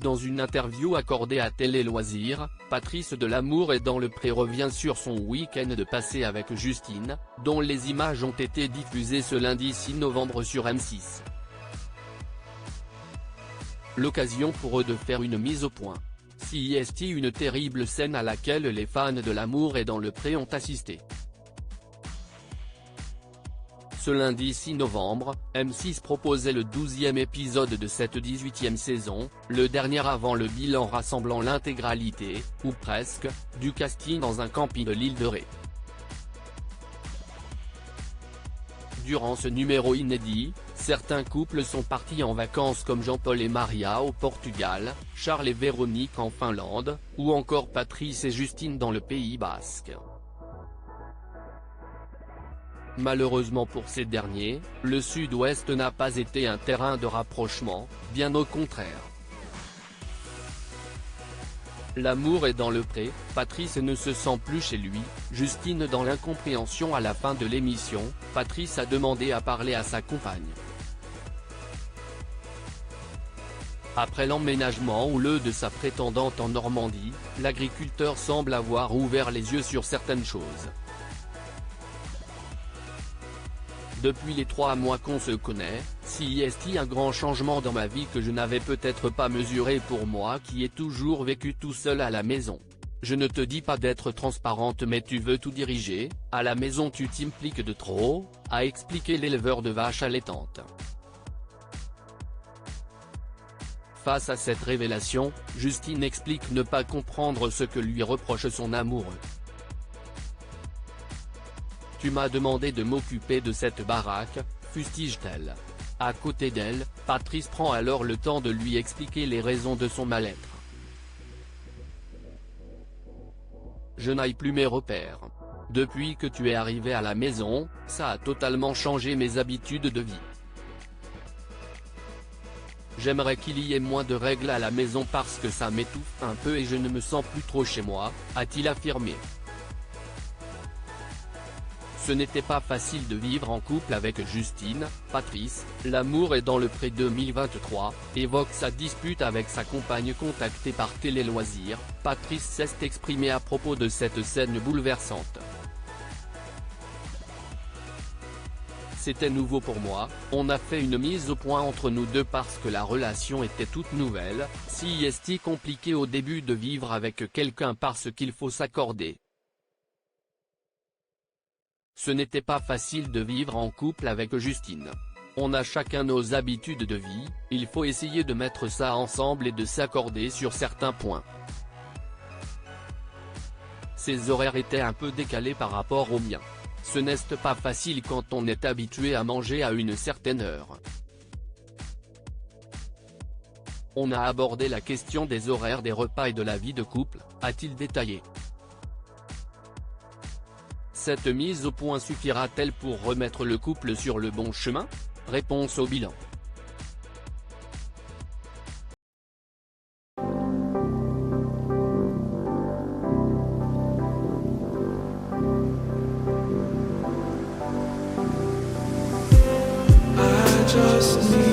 Dans une interview accordée à Télé Loisirs, Patrice Delamour est dans le Pré revient sur son week-end passé avec Justine, dont les images ont été diffusées ce lundi 6 novembre sur M6. L'occasion pour eux de faire une mise au point. CIST, une terrible scène à laquelle les fans de l'amour et dans le Pré ont assisté. Ce lundi 6 novembre, M6 proposait le 12e épisode de cette 18e saison, le dernier avant le bilan rassemblant l'intégralité, ou presque, du casting dans un camping de l'île de Ré. Durant ce numéro inédit, certains couples sont partis en vacances comme Jean-Paul et Maria au Portugal, Charles et Véronique en Finlande, ou encore Patrice et Justine dans le Pays Basque. Malheureusement pour ces derniers, le Sud-Ouest n'a pas été un terrain de rapprochement, bien au contraire. L'amour est dans le Pré, Patrice ne se sent plus chez lui, Justine dans l'incompréhension. À la fin de l'émission, Patrice a demandé à parler à sa compagne. Après l'emménagement houleux de sa prétendante en Normandie, l'agriculteur semble avoir ouvert les yeux sur certaines choses. Depuis les 3 mois qu'on se connaît, CIST, un grand changement dans ma vie que je n'avais peut-être pas mesuré pour moi qui ai toujours vécu tout seul à la maison. Je ne te dis pas d'être transparente mais tu veux tout diriger, à la maison tu t'impliques de trop, a expliqué l'éleveur de vaches allaitantes. Face à cette révélation, Justine explique ne pas comprendre ce que lui reproche son amoureux. Tu m'as demandé de m'occuper de cette baraque, fustige-t-elle. À côté d'elle, Patrice prend alors le temps de lui expliquer les raisons de son mal-être. Je n'ai plus mes repères. Depuis que tu es arrivé à la maison, ça a totalement changé mes habitudes de vie. J'aimerais qu'il y ait moins de règles à la maison parce que ça m'étouffe un peu et je ne me sens plus trop chez moi, a-t-il affirmé. Ce n'était pas facile de vivre en couple avec Justine. Patrice, L'amour est dans le Pré 2023, évoque sa dispute avec sa compagne. Contacté par Télé Loisirs, Patrice s'est exprimé à propos de cette scène bouleversante. C'était nouveau pour moi, on a fait une mise au point entre nous deux parce que la relation était toute nouvelle, CIST compliqué au début de vivre avec quelqu'un parce qu'il faut s'accorder. Ce n'était pas facile de vivre en couple avec Justine. On a chacun nos habitudes de vie, il faut essayer de mettre ça ensemble et de s'accorder sur certains points. Ses horaires étaient un peu décalés par rapport aux miens. Ce n'est pas facile quand on est habitué à manger à une certaine heure. On a abordé la question des horaires des repas et de la vie de couple, a-t-il détaillé. Cette mise au point suffira-t-elle pour remettre le couple sur le bon chemin? Réponse au bilan. I just need